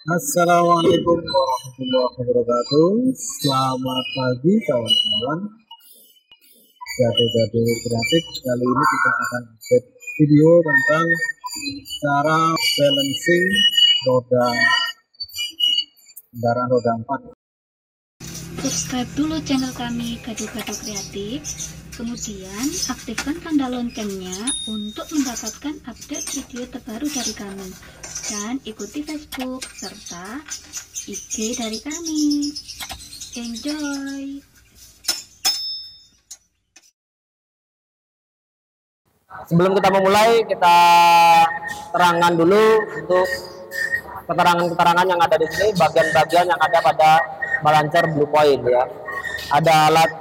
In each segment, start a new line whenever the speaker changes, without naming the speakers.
Assalamualaikum warahmatullahi wabarakatuh. Selamat pagi kawan-kawan. Gado-gado kreatif. Kali ini kita akan update video tentang cara balancing roda kendaraan roda 4.
Subscribe dulu channel kami Gado-Gado Kreatif, kemudian aktifkan tanda loncengnya untuk mendapatkan update video terbaru dari kami, dan ikuti Facebook serta IG dari kami. Enjoy!
Sebelum kita memulai, kita terangkan dulu untuk keterangan-keterangan yang ada di sini, bagian-bagian yang ada pada balancer Blue Point ya. Ada alat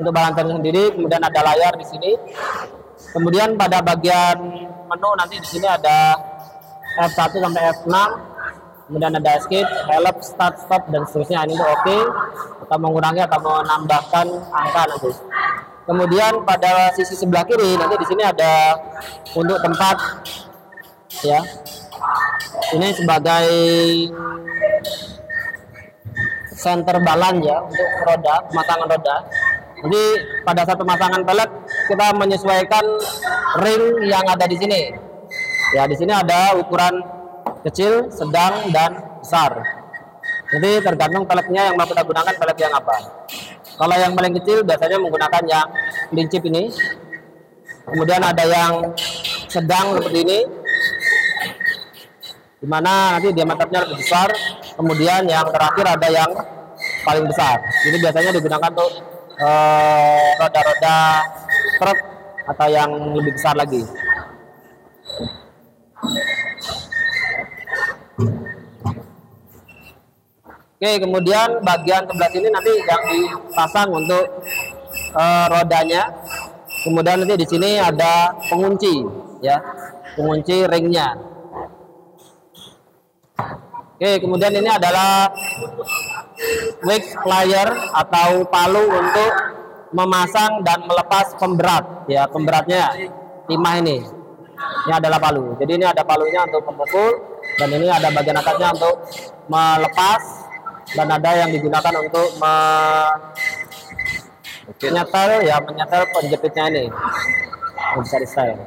untuk balancernya sendiri, kemudian ada layar di sini. Kemudian pada bagian menu nanti di sini ada F1 sampai F6. Kemudian ada escape, help, start, stop, dan seterusnya. Ini untuk oke, atau mengurangi atau menambahkan angka nanti. Kemudian pada sisi sebelah kiri nanti di sini ada untuk tempat ya. Ini sebagai center balance ya untuk roda, pemasangan roda. Jadi pada saat pemasangan pelek kita menyesuaikan ring yang ada di sini. Ya, di sini ada ukuran kecil, sedang, dan besar. Jadi tergantung peleknya yang mau kita gunakan pelek yang apa. Kalau yang paling kecil biasanya menggunakan yang lincip ini. Kemudian ada yang sedang seperti ini, dimana nanti diameternya lebih besar. Kemudian yang terakhir ada yang paling besar. Jadi biasanya digunakan untuk roda-roda truk atau yang lebih besar lagi. Oke, kemudian bagian sebelah sini nanti yang dipasang untuk rodanya. Kemudian nanti di sini ada pengunci, ya, pengunci ringnya. Oke, kemudian ini adalah wax plier atau palu untuk memasang dan melepas pemberat, ya, pemberatnya timah ini. Ini adalah palu. Jadi ini ada palunya untuk pemukul, dan ini ada bagian atasnya untuk melepas. Dan ada yang digunakan untuk menyetel ya, menyetel penjepitnya ini bisa di style.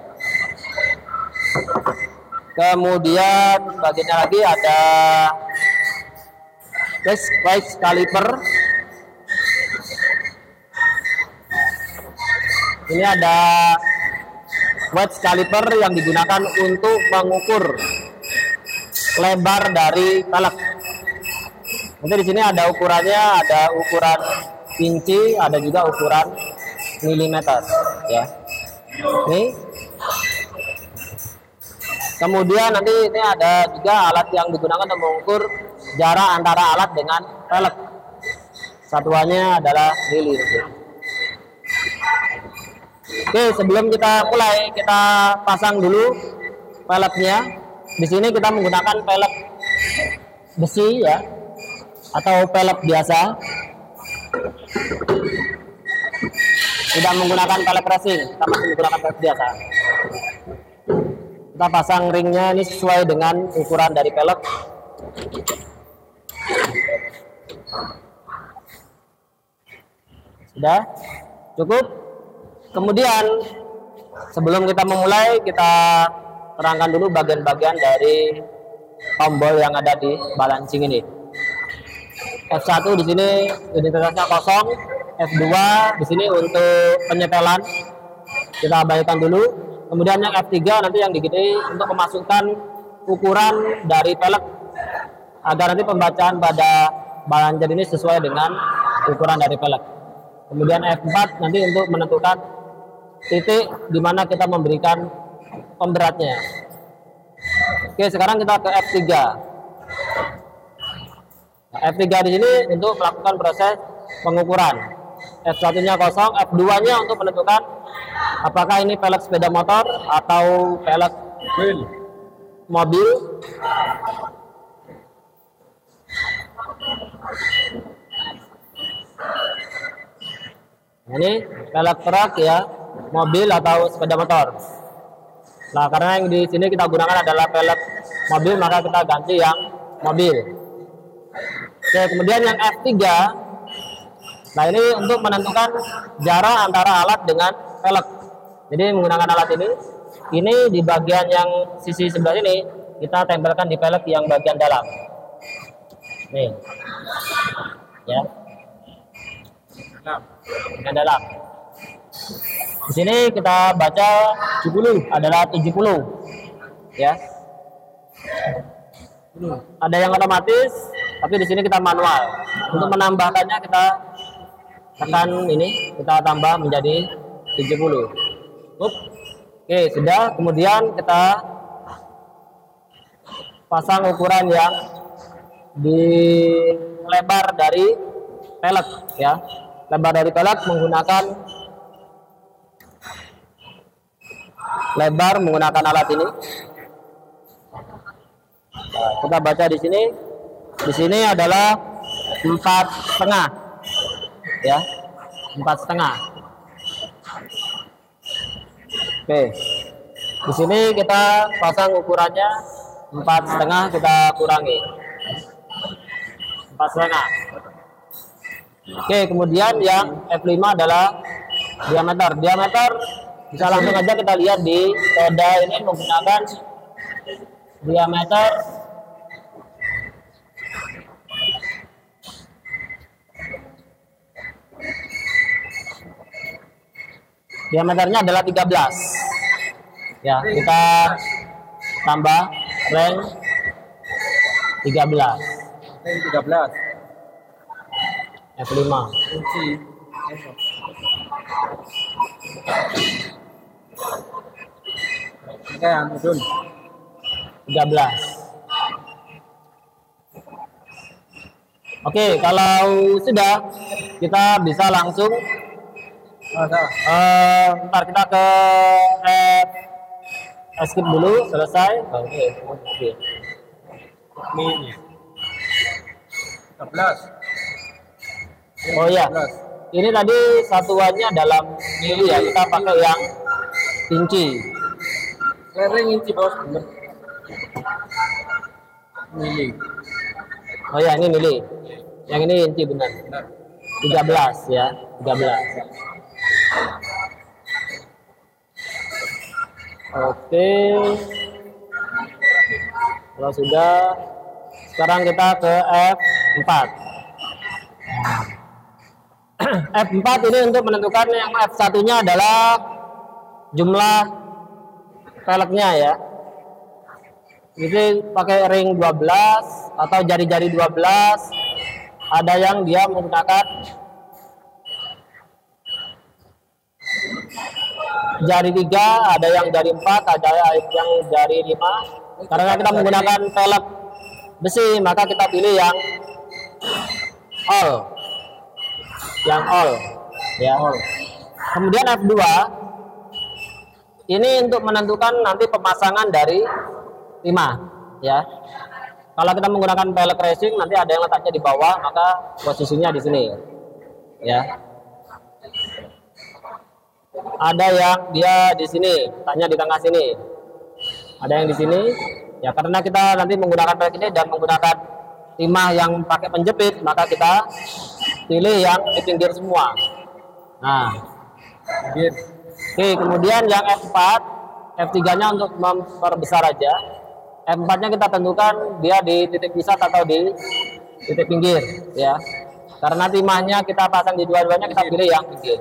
Kemudian bagiannya lagi ada wax caliper. Ini ada wax caliper yang digunakan untuk mengukur lebar dari pelek. Nanti di sini ada ukurannya, ada ukuran inci, ada juga ukuran milimeter, ya. Ini. Kemudian nanti ini ada juga alat yang digunakan untuk mengukur jarak antara alat dengan pelek. Satuannya adalah mili. Oke, sebelum kita mulai, kita pasang dulu peleknya. Di sini kita menggunakan pelek besi, ya, atau pelek biasa, tidak menggunakan pelek racing, kita masih menggunakan pelek biasa. Kita pasang ringnya ini sesuai dengan ukuran dari pelek. Sudah cukup. Kemudian sebelum kita memulai, kita terangkan dulu bagian-bagian dari tombol yang ada di balancing ini. F1 di sini identitasnya kosong, F2 di sini untuk penyetelan, kita abaikan dulu. Kemudian yang F3 nanti yang digini untuk memasukkan ukuran dari pelek agar nanti pembacaan pada balancer ini sesuai dengan ukuran dari pelek. Kemudian F4 nanti untuk menentukan titik di mana kita memberikan pemberatnya. Oke, sekarang kita ke F3. F3 di sini untuk melakukan proses pengukuran. F1-nya kosong, F2-nya untuk menentukan apakah ini pelek sepeda motor atau pelek mobil. Ini pelek truk ya, mobil atau sepeda motor. Nah, karena yang di sini kita gunakan adalah pelek mobil, maka kita ganti yang mobil. Oke, kemudian yang F3, nah ini untuk menentukan jarak antara alat dengan velg. Jadi menggunakan alat ini di bagian yang sisi sebelah ini kita tempelkan di velg yang bagian dalam. Nih, ya, bagian dalam. Di sini kita baca 70 adalah 70, ya. Ada yang otomatis, tapi di sini kita manual. Untuk menambahkannya kita tekan ini, kita tambah menjadi 70. Oke, sudah. Kemudian kita pasang ukuran yang di lebar dari velg, ya. Lebar dari velg menggunakan alat ini. Nah, kita baca di sini. Di sini adalah 4,5, ya, 4,5. Oke, di sini kita pasang ukurannya 4,5, kita kurangi 4,5. Oke, kemudian yang F5 adalah diameter. Diameter bisa langsung aja kita lihat di roda ini menggunakan diameter diameternya adalah 13. Ya, kita tambah ring 13.
Ring 13.
F5.
Kunci. Oke, Anudun.
13. Oke, kalau sudah kita bisa langsung ntar kita ke skip dulu, selesai. Oke.
Ini 13.
Oh iya, ini tadi satuannya dalam mili ya, kita pakai yang inci.
Ring inci bos, bener. Mili.
Oh ya, ini mili. Yang ini inci benar. 13 ya, 13. Oke. Kalau sudah, sekarang kita ke F4. F4 ini untuk menentukan, yang F1-nya adalah jumlah velgnya ya. Jadi pakai ring 12 atau jari-jari 12. Ada yang dia menggunakan jari 3, ada yang jari 4, ada yang jari 5. Karena kita menggunakan velg besi, maka kita pilih yang all. Yang all, ya. Kemudian F2 ini untuk menentukan nanti pemasangan dari timah, ya. Kalau kita menggunakan velg racing, nanti ada yang letaknya di bawah, maka posisinya di sini, ya. Ada yang dia di sini, letaknya di tengah sini. Ada yang di sini, ya. Karena kita nanti menggunakan velg ini dan menggunakan timah yang pakai penjepit, maka kita pilih yang di pinggir semua. Nah, oke, kemudian yang F4, F3-nya untuk memperbesar aja. F4-nya kita tentukan dia di titik pusat atau di titik pinggir, ya. Karena timahnya kita pasang di dua-duanya, kita pilih yang pinggir.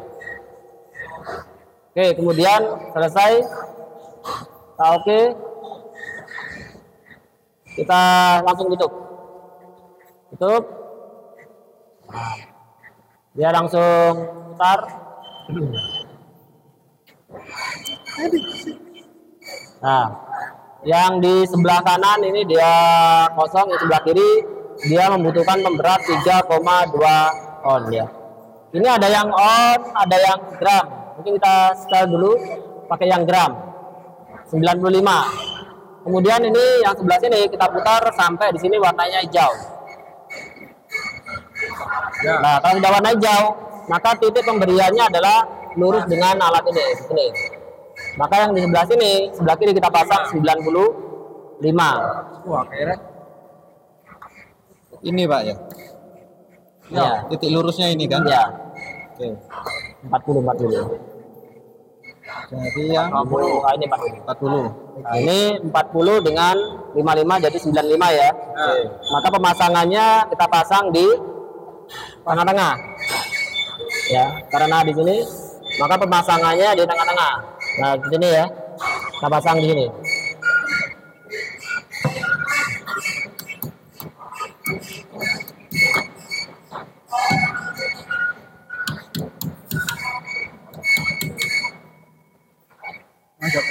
Oke, kemudian selesai. Nah, oke. Kita langsung tutup. Tutup. Nah, dia langsung putar. Nah, yang di sebelah kanan ini dia kosong, yang sebelah kiri dia membutuhkan pemberat 3,2 on ya. Ini ada yang on, ada yang gram. Mungkin kita setel dulu pakai yang gram 95. Kemudian ini yang sebelah sini kita putar sampai di sini warnanya hijau.
Ya.
Nah, kalau sudah warna hijau, maka titik pemberiannya adalah lurus dengan alat ini di sini. Maka yang di sebelah sini, sebelah kiri kita pasang 95.
Wah, keren. Ini Pak ya.
Ya.
Titik lurusnya ini kan?
Ya.
Oke.
40.
Jadi yang
40. Ini 40.
40.
Nah, ini 40 dengan 55 jadi 95 ya.
Oke.
Maka pemasangannya kita pasang di tengah-tengah. Ya, karena di sini maka pemasangannya di tengah-tengah. Nah, di sini ya. Kita pasang di sini.
Mantap.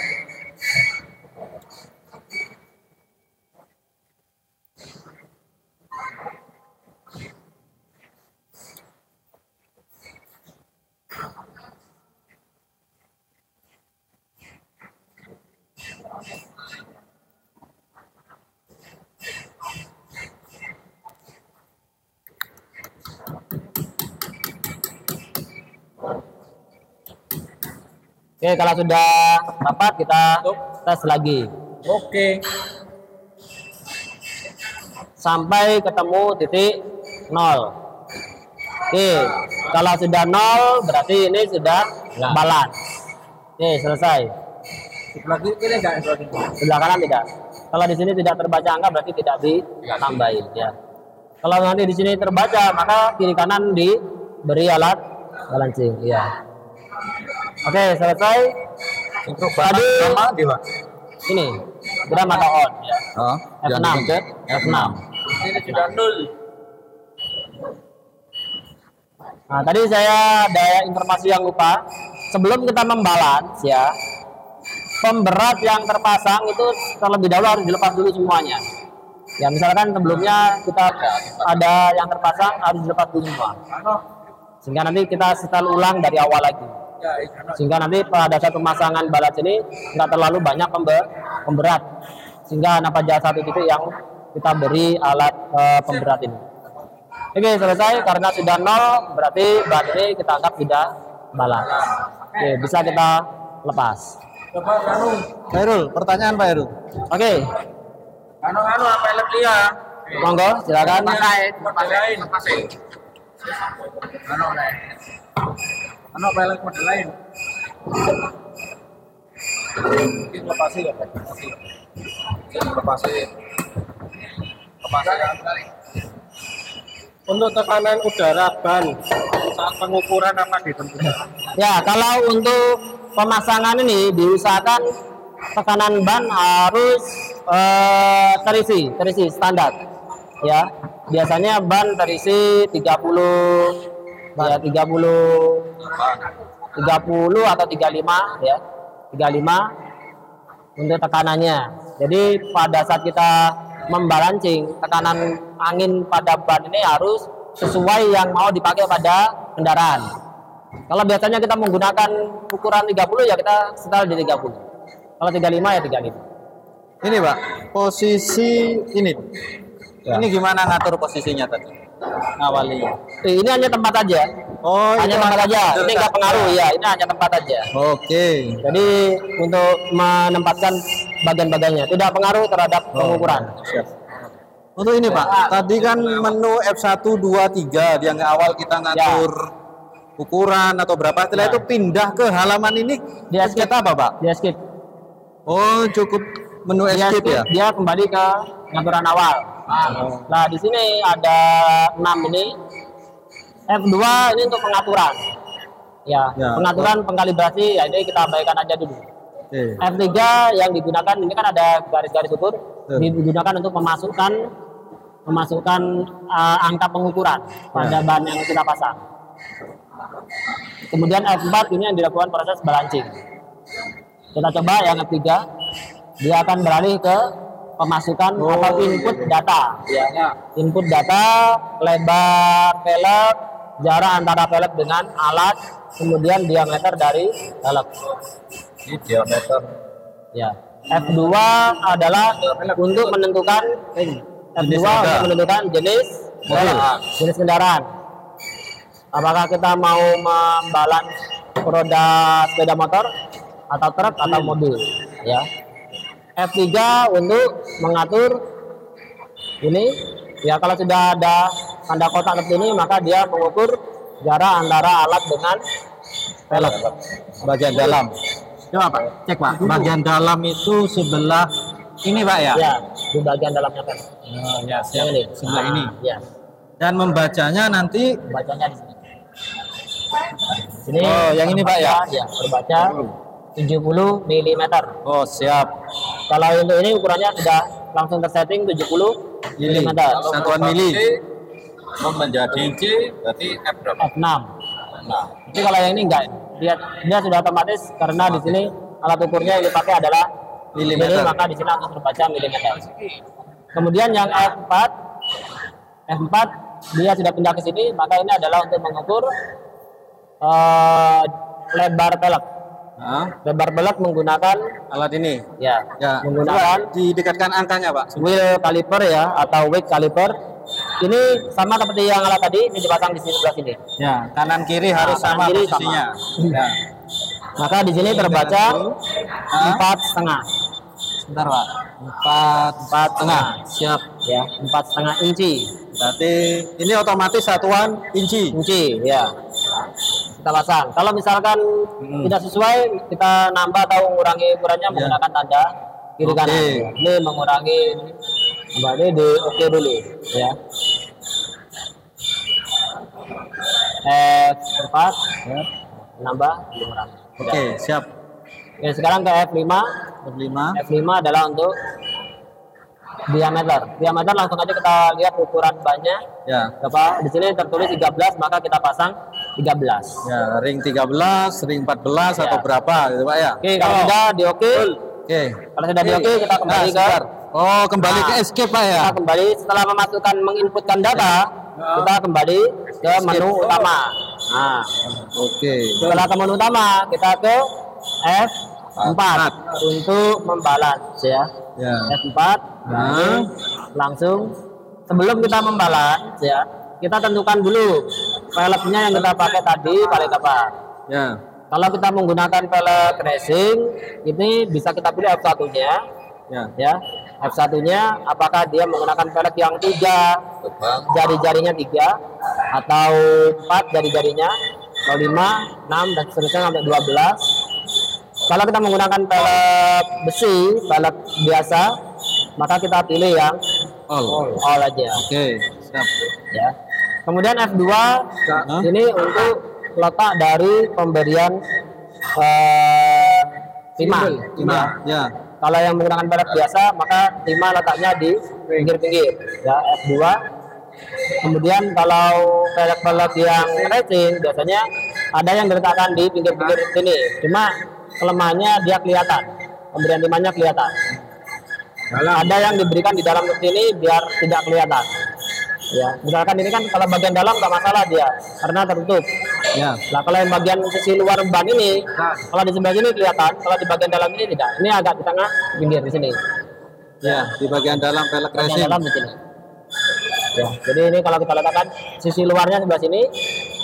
Oke, kalau sudah rapat kita tes lagi
Oke.
sampai ketemu titik 0. Oke, kalau sudah 0 berarti ini sudah balance. Oke, selesai.
Lagi ini enggak
Sebelah kanan tidak. Kalau di sini tidak terbaca angka berarti tidak ditambahin ya. Kalau nanti di sini terbaca maka kiri kanan diberi alat balancing ya. Oke, selesai.
untuk
Tadi
sama di Pak.
ini sudah mata on ya.
Oh,
F6. F6.
Ini sudah 0.
Nah, tadi saya ada informasi yang lupa. Sebelum kita membalance ya, pemberat yang terpasang itu terlebih dahulu harus dilepas dulu semuanya. Ya, misalkan sebelumnya kita ada yang terpasang harus dilepas dulu semua. Sehingga nanti kita setel ulang dari awal lagi. Sehingga nanti pada saat pemasangan balance ini nggak terlalu banyak pemberat. Sehingga pada satu titik yang kita beri alat pemberat ini. Oke, selesai. Karena sudah 0 berarti bahan ini kita anggap sudah balance. Oke, bisa kita lepas.
Coba Pak Herul, pertanyaan Pak Herul.
Oke,
Apa yang lebih ya?
monggo silakan.
Pasain. Apa yang model lain? Mungkin lepasin ya Pak. Lepasin. Untuk tekanan udara ban saat pengukuran apa ditentukan?
Ya, kalau untuk pemasangan ini diusahakan tekanan ban harus terisi standar. Ya, biasanya ban terisi 30 ya 30 atau 35 ya. 35 untuk tekanannya. Jadi pada saat kita membalancing, tekanan angin pada ban ini harus sesuai yang mau dipakai pada kendaraan. Kalau biasanya kita menggunakan ukuran 30 ya kita setel di 30. Kalau 35 ya 35.
Ini Pak, posisi ini. Ya. Ini gimana ngatur posisinya tadi? Awalnya.
Ini hanya tempat aja.
Oh,
Hanya tempat aja. Ini nggak pengaruh ya. Ini hanya tempat aja.
Oke.
Jadi untuk menempatkan bagian-bagiannya tidak pengaruh terhadap pengukuran.
Siap. Untuk ini Pak, tadi kan menu F1, 2, 3 yang awal kita ngatur ukuran atau berapa, setelah itu pindah ke halaman ini
Dia
skip apa Pak?
Dia skip.
Oh, cukup menu escape ya?
Dia kembali ke pengaturan awal. Nah, di sini ada 6 ini. F2 ini untuk pengaturan. Ya, pengaturan pengkalibrasi ya ini kita abaikan aja dulu. F3 yang digunakan ini kan ada garis-garis ukur digunakan untuk memasukkan angka pengukuran pada bahan yang kita pasang. Kemudian F4 ini yang dilakukan proses balancing. Kita coba yang F3, dia akan beralih ke pemasukan atau input data. Ya. Input data, lebar velg, jarak antara velg dengan alat, kemudian diameter dari velg.
Ini diameter.
Ya. F2 adalah untuk menentukan jenis kendaraan. Apakah kita mau membalance roda sepeda motor atau truk atau mobil, ya. F3 untuk mengatur ini Ya, kalau sudah ada tanda kotak seperti ini, maka dia mengukur jarak antara alat dengan pelek.
Bagian dalam. Coba Pak, cek Pak. Bagian dalam itu sebelah ini Pak ya?
Ya, di bagian dalamnya pelek.
Oh, ya, siap.
Yang ini.
Sebelah ini.
Ya,
Dan membacanya nanti.
bacanya di sini. Sini.
Oh, yang ini Pak ya?
Ya, berbaca 70 mm.
Oh, siap.
Kalau untuk ini ukurannya sudah langsung tersetting 70
Mili.
mm.
Satuan mili.
Menjadi inci berarti F berapa?
F6. Nah, jadi kalau yang ini enggak, dia sudah otomatis karena di sini alat ukurnya yang dipakai adalah
Milimeter.
mili, maka di sini langsung terbaca milimeter. Kemudian yang F4 dia sudah pindah ke sini, maka ini adalah untuk mengukur lebar pelek.
Nah,
Lebar pelek menggunakan
alat ini.
ya,
Ya,
menggunakan
coba didekatkan angkanya Pak.
wheel caliper ya atau weight caliper. Ini sama seperti yang alat tadi, ini dipasang di sini sebelah sini.
Ya, kanan kiri harus
kanan
sama
kiri
posisinya. Ya.
Maka di sini terbaca 4,5.
Sebentar Pak. 4,5. Siap.
Ya, 4,5 inci.
Berarti ini otomatis satuan inci.
Inci, ya. Kita pasang. Kalau misalkan tidak sesuai, kita nambah atau mengurangi ukurannya menggunakan tanda kiri kanan.
Oke.
Ini mengurangi, kembali di oke dulu, ya. F4, ya. Nambah, mengurangi.
Oke, siap.
Oke, sekarang ke F5.
F5.
F5 adalah untuk diameter. Diameter langsung aja kita lihat ukuran bannya.
Ya.
Berapa? Di sini tertulis 13, maka kita pasang 13.
Ya, ring 13, ring 14
Ya.
atau berapa gitu Pak ya?
Oke, kalau sudah di oke,
Oke.
kalau sudah di oke kita kembali ke
sebentar. Oh, kembali
Nah,
ke escape Pak ya?
kita kembali setelah memasukkan menginputkan data, kita kembali ke menu utama. Nah,
Oke.
setelah ke menu utama, kita ke F4 untuk membalance ya.
Ya.
F4.
Nah.
Nah, langsung sebelum kita membalance ya, kita tentukan dulu peleknya yang kita pakai tadi pelek apa.
Ya.
Kalau kita menggunakan pelek racing, ini bisa kita pilih F1-nya
Ya.
ya. F1-nya apakah dia menggunakan pelek yang 3 jari-jarinya 3 atau 4 jari-jarinya atau 5, 6 dan seterusnya sampai 12. Kalau kita menggunakan pelek besi, pelek biasa, maka kita pilih yang all aja.
Oke, siap.
Ya. Kemudian F2 ini untuk letak dari pemberian timah.
Ya.
Kalau yang menggunakan pelek biasa, maka timah letaknya di pinggir-pinggir. Ya, F2. Kemudian kalau pelek-pelek yang racing biasanya ada yang diletakkan di pinggir-pinggir sini. Cuma kelemahannya dia kelihatan, pemberian timahnya kelihatan. Ada yang diberikan di dalam sini biar tidak kelihatan. Ya, misalkan ini kan kalau bagian dalam nggak masalah dia karena tertutup.
Ya.
Nah, kalau yang bagian sisi luar ban ini, kalau di sebelah sini kelihatan, kalau di bagian dalam ini tidak. Ini agak di tengah, pinggir di sini.
Ya, di bagian dalam pelek
Bagian
racing.
dalam di sini. Ya, jadi ini kalau kita letakkan sisi luarnya sebelah sini,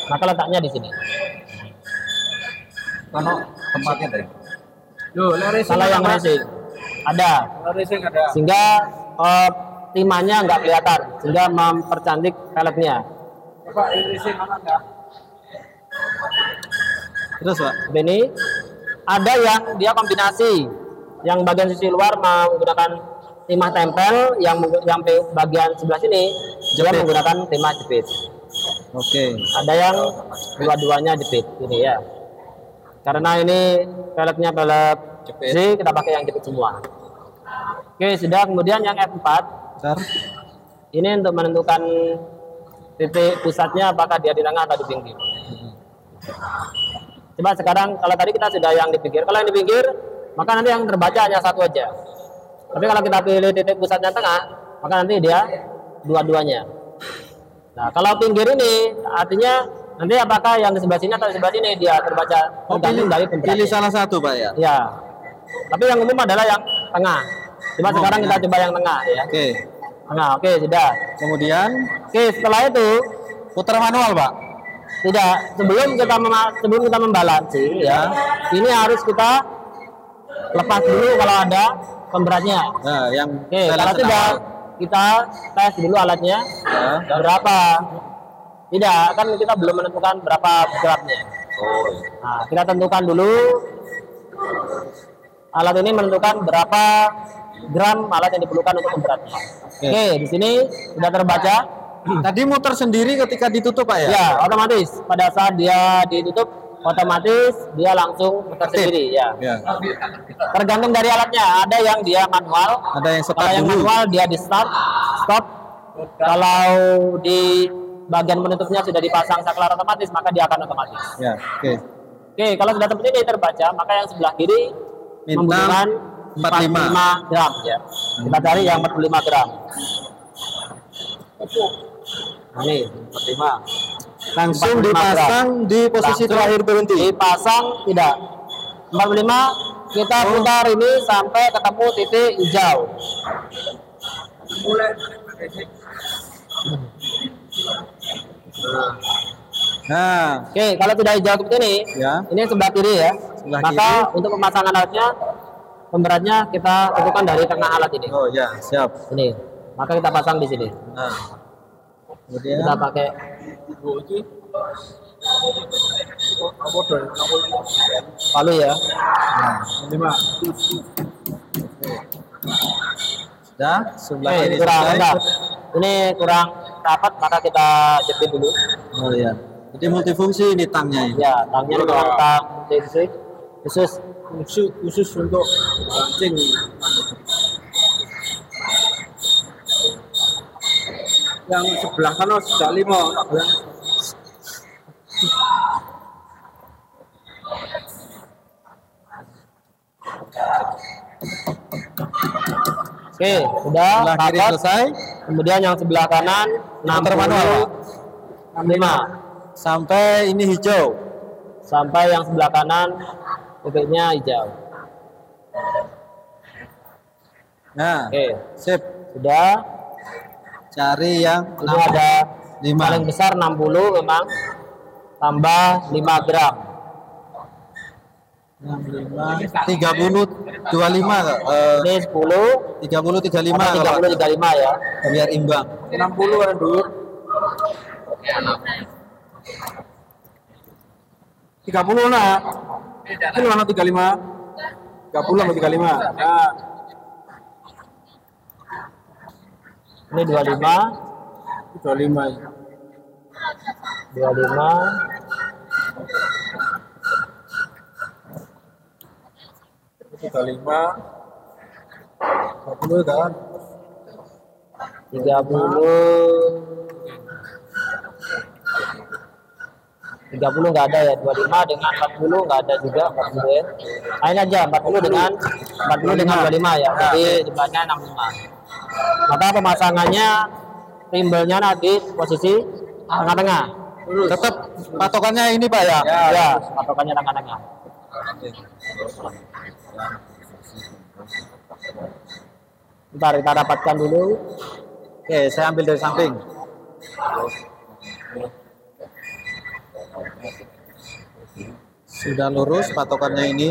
maka letaknya di sini.
Kalau tempatnya dari
Kalau yang racing ada,
racing ada.
sehingga timahnya nggak kelihatan, sehingga mempercantik peleknya.
Pak, racing mana enggak?
Terus Pak.
Seperti ini. Ada yang dia kombinasi, yang bagian sisi luar menggunakan timah tempel, yang bagian sebelah sini dia
Jepit.
menggunakan timah jepit.
Oke.
Ada yang dua-duanya jepit ini ya. Karena ini peleknya pelek
Jepit.
besi, kita pakai yang jepit semua. Oke, sudah. Kemudian yang F4
Bentar.
ini untuk menentukan titik pusatnya apakah dia di tengah atau di pinggir. Coba sekarang kalau tadi kita sudah yang di pinggir. Kalau yang di pinggir, maka nanti yang terbaca hanya satu aja. Tapi kalau kita pilih titik pusatnya tengah, maka nanti dia dua-duanya. Nah, kalau pinggir ini artinya nanti apakah yang di sebelah sini atau di sebelah sini dia terbaca tergantung dari pemberatnya.
Pilih salah satu Pak ya.
Ya. Tapi yang umum adalah yang tengah. Coba sekarang kita coba yang tengah ya.
Oke.
Tengah, oke sudah.
Kemudian
Oke, setelah itu
putar manual Pak.
tidak, sebelum kita membalansi ya, ini harus kita lepas dulu kalau ada pemberatnya.
Nah, yang
Oke,
balance
kalau sudah
awal.
kita tes dulu alatnya berapa. Tidak, kan kita belum menentukan berapa gramnya. Nah, kita tentukan dulu. Alat ini menentukan berapa gram alat yang diperlukan untuk memberatnya. Oke, di sini sudah terbaca.
Tadi muter sendiri ketika ditutup Pak ya?
Ya, otomatis. Pada saat dia ditutup, otomatis dia langsung muter sendiri. Ya. Tergantung dari alatnya. Ada yang dia manual.
Ada yang start
Kalau yang
dulu.
manual dia di start, stop. Kalau di bagian penutupnya sudah dipasang saklar otomatis, maka dia akan otomatis.
Ya, oke.
Oke, kalau sudah seperti ini terbaca, maka yang sebelah kiri membutuhkan 45 gram. Ya. Kita cari yang 45 gram. Nah, ini 45.
Langsung
45
dipasang di posisi
Langsung
terakhir berhenti.
Dipasang tidak. 45 kita putar ini sampai ketemu titik hijau.
Nah,
Oke, kalau sudah hijau seperti ini,
ya.
ini sebelah kiri ya.
Sebelah
Maka
kiri.
untuk pemasangan alatnya, pemberatnya kita tentukan dari tengah alat ini.
Oh ya, siap.
Ini, maka kita pasang di sini.
Nah, kemudian
Kita pakai palu ya.
sudah sebelah
Oke,
kiri
kurang
selesai.
rendah. Ini kurang rapat, maka kita jepit dulu.
Oh ya. Jadi multifungsi ini tangnya ini.
Ya, tangnya dengan tang khusus.
khusus untuk pancing. Yang sebelah kanan sudah 5.
Oke, sudah
Sebelah kiri
rapat.
selesai.
Kemudian yang sebelah kanan
Putar manual,
65
sampai ini hijau.
sampai yang sebelah kanan titiknya hijau.
Nah,
Oke,
sip.
sudah.
Cari yang
Ini ada
5.
paling besar 60 memang, tambah 5 gram.
30 25 Kak.
Ini 10
30 35
sama
kalau
30 35 ya.
biar imbang.
60 ada dulu. 30 nak. Ini mana 35? 30 sama 35. Nah,
Ini 25,
25.
25,
35. 40 kan?
30 nggak ada ya, 25 dengan 40 nggak ada juga 40 ya. Nah, ini aja 40 dengan 25 ya, jadi jumlahnya 65. Maka pemasangannya timbelnya nanti posisi tengah-tengah.
Tetap patokannya ini Pak ya.
Ya, patokannya tengah-tengah. Bentar kita dapatkan dulu.
Oke, saya ambil dari samping. Sudah lurus patokannya ini.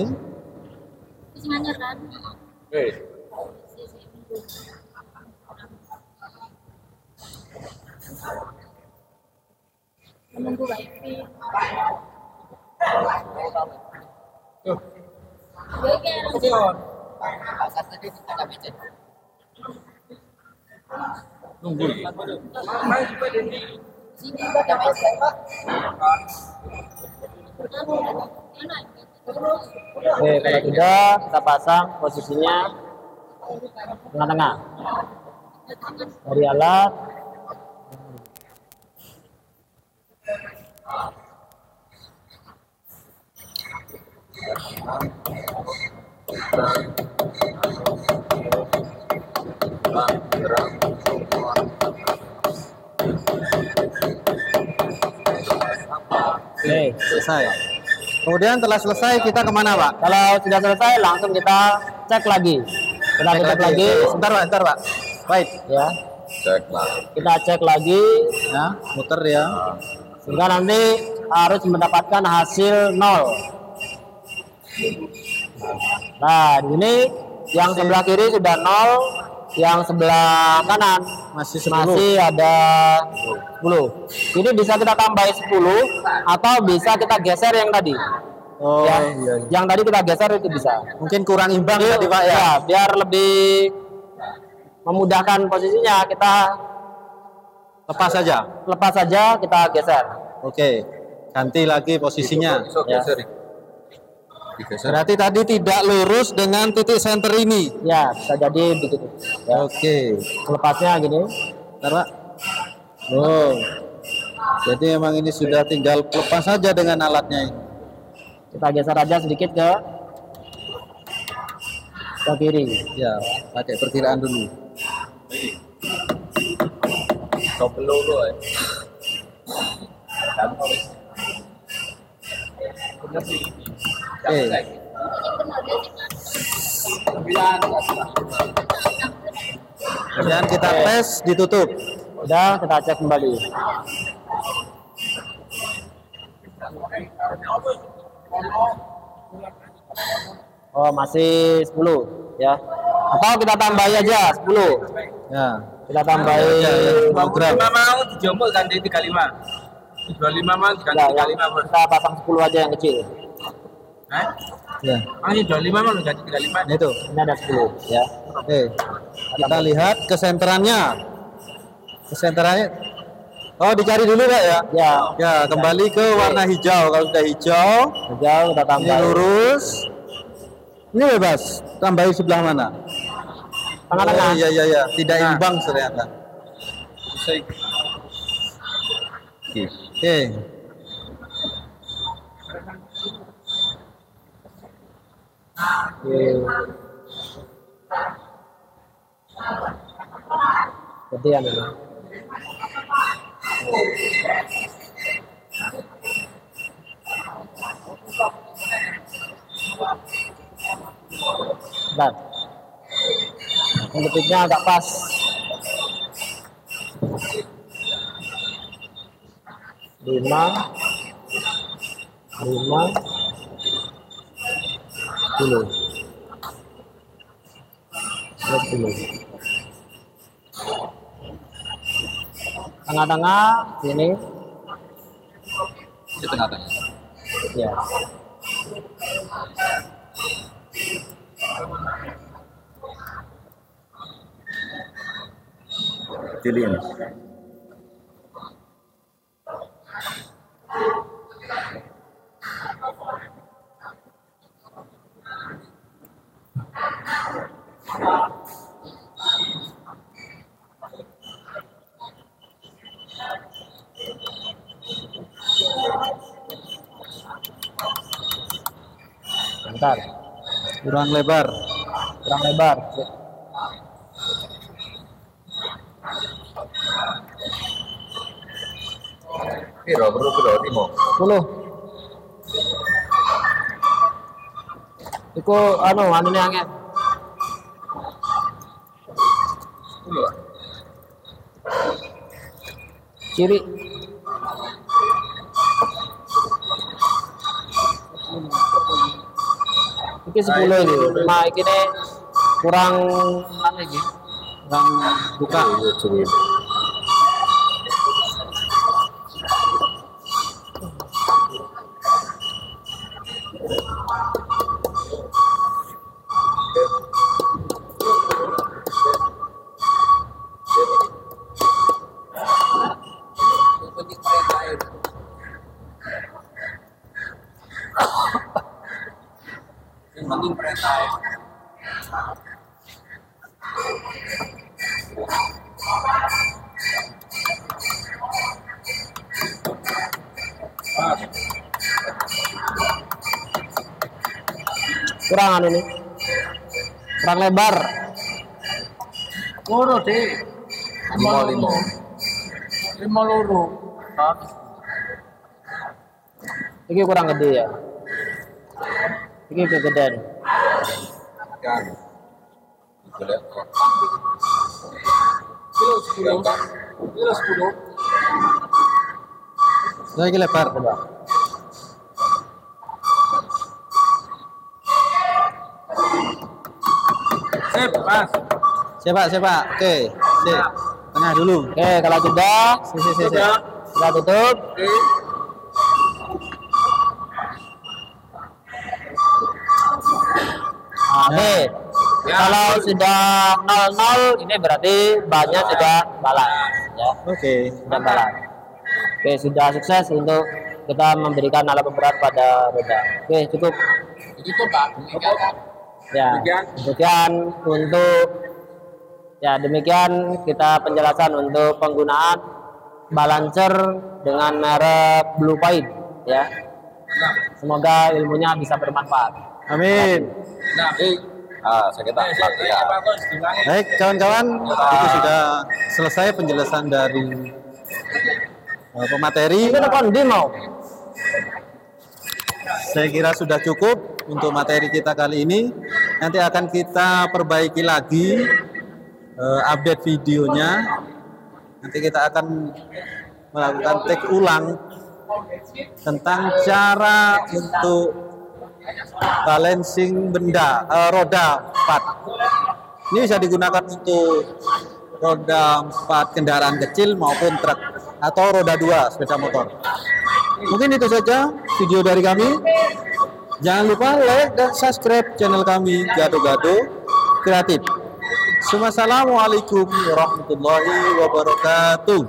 Menunggu wifi.
Oke, kalau sudah kita pasang posisinya tengah-tengah dari alat. Oke,
Selesai. Kemudian setelah selesai kita kemana Pak?
kalau sudah selesai langsung kita cek lagi. Kita cek lagi,
Sebentar Pak. Baik.
ya.
Cek lah.
Kita cek lagi
Ya, muter ya.
sehingga nanti harus mendapatkan hasil 0. Nah, di sini yang sebelah kiri sudah 0, Yang sebelah kanan
Masih 10.
masih ada 10. Ini bisa kita tambahin 10 atau bisa kita geser yang tadi.
Oh
Ya,
iya.
yang tadi kita geser itu bisa.
Mungkin kurang imbang
Jadi,
tadi Pak ya.
ya, biar lebih memudahkan posisinya, kita
Lepas saja.
lepas saja, kita geser.
Oke. Ganti lagi posisinya.
Iso
Ya.
geser. Digeser.
Berarti tadi tidak lurus dengan titik center ini.
Ya, bisa jadi begitu. Ya.
Oke.
Lepasnya gini.
Bentar, Pak. Oh. Jadi emang ini sudah tinggal lepas saja dengan alatnya ini.
Kita geser aja sedikit ke kiri.
Ya, pakai perkiraan dulu.
Double loro ya.
Oke. Kemudian kita tes ditutup.
Udah, kita cek kembali. Oh, masih 10 ya. Atau kita tambahin aja 10.
Ya.
Kita tambahin
Program.
25 mau dijombol ganti 35. 25 mau diganti
ya,
35 bos.
kita pasang 10 aja yang kecil.
Hah?
Ya.
Ah, ini 25 mau ganti 35.
Nah, itu.
Ini ada 10 ya.
Oke. Kita lihat kesenterannya. Kesenterannya. Oh, dicari dulu Pak ya.
Ya,
Ya, kembali ke warna hijau. Kalau sudah hijau,
jauh kita
ini
tambahin.
lurus. Ini bebas. Tambahin sebelah mana?
Tengah-tengah.
Oh, iya iya iya. Tidak imbang ternyata. Oke.
Jadi yang ini. Bentar. Detiknya agak pas. Lima, dulu. Tengah-tengah sini.
Di tengah-tengah.
Ya.
Dilihat.
Bentar.
Kurang lebar.
Kurang lebar.
Piro perlu piro limo.
10. Iku anu ini angin. Kiri. Iki 10 ini. Nah, iki ne kurang anu iki. Kurang buka.
Yang penting perintah.
Kurang anu nih. Kurang lebar.
Loro deh. Limo. Limo loro.
Iki kurang gede ya. Iki kegedean.
Kan. Boleh. Kilo 10. Kilo 10.
Lagi lebar.
Coba.
Sip, Mas.
Sepak. Oke. Sip. Tengah dulu.
Oke, kalau sudah kita tutup. Nah, nih, kalau sudah 0-0 ini berarti bahannya sudah balance ya.
Oke.
Sudah balance. Oke, sudah sukses untuk kita memberikan alat pemberat pada roda. Oke, cukup.
Cukup Pak.
Ya, demikian kita penjelasan untuk penggunaan balancer dengan merek Blue Point ya. Semoga ilmunya bisa bermanfaat.
Amin. Baik kawan-kawan, itu sudah selesai penjelasan dari pemateri. Saya kira sudah cukup untuk materi kita kali ini. Nanti akan kita perbaiki lagi update videonya. Nanti kita akan melakukan take ulang tentang cara untuk balancing roda 4. Ini bisa digunakan untuk roda 4 kendaraan kecil maupun truk atau roda 2 sepeda motor. Mungkin itu saja video dari kami. Jangan lupa like dan subscribe channel kami Gado-Gado Kreatif. Wassalamualaikum warahmatullahi wabarakatuh.